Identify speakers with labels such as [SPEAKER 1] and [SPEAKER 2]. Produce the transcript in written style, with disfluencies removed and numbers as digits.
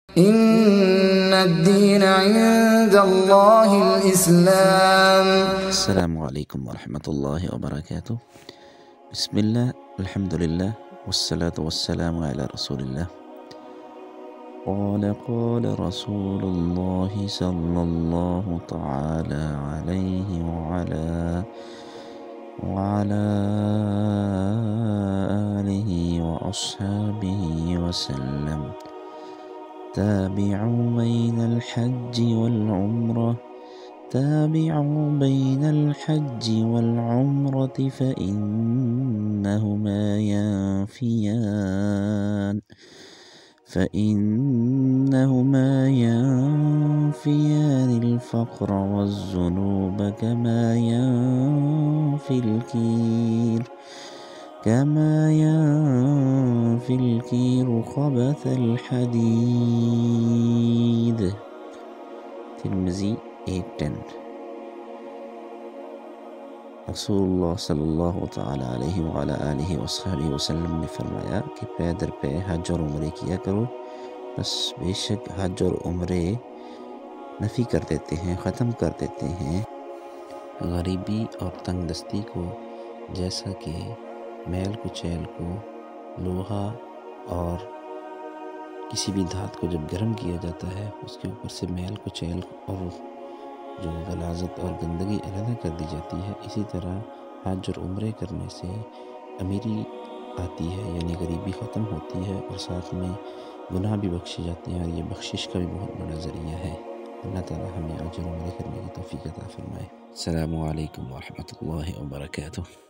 [SPEAKER 1] إن الدين عند الله الإسلام.
[SPEAKER 2] السلام عليكم ورحمة الله وبركاته. بسم الله، الحمد لله، والصلاة والسلام على رسول الله. قال رسول الله صلى الله تعالى عليه وعلى آله وأصحابه وسلم: تابعوا بين الحج والعمرة فإنهما ينفيان الفقر والذنوب كما ينفي الكير خبث الحديد. ترمذی 8:10۔ رسول اللہ صلی اللہ تعالیٰ علیہ وعلیٰ آلہ وصحبہ وسلم نے فرمایا کہ پے در پے حج اور عمرے کیا کرو، بس بے شک حج اور عمرے نفی کر دیتے ہیں، ختم کر دیتے ہیں غریبی اور تنگ دستی کو، جیسا کہ میل کچیل کو لوہا اور کسی بھی دھات کو جب گرم کیا جاتا ہے اس کے اوپر سے میل کچیل اور جو غلاظت اور گندگی علیحدہ کر دی جاتی ہے، اسی طرح حج اور عمرے کرنے سے امیری آتی ہے، یعنی غریبی ختم ہوتی ہے اور ساتھ میں گناہ بھی بخشے جاتے ہیں، اور یہ بخشش کا بھی بہت بڑا ذریعہ ہے۔ اللہ تعالیٰ ہمیں حج اور عمرے کرنے کی توفیق عطا فرمائے۔ السلام علیکم ورحمۃ اللہ وبرکاتہ۔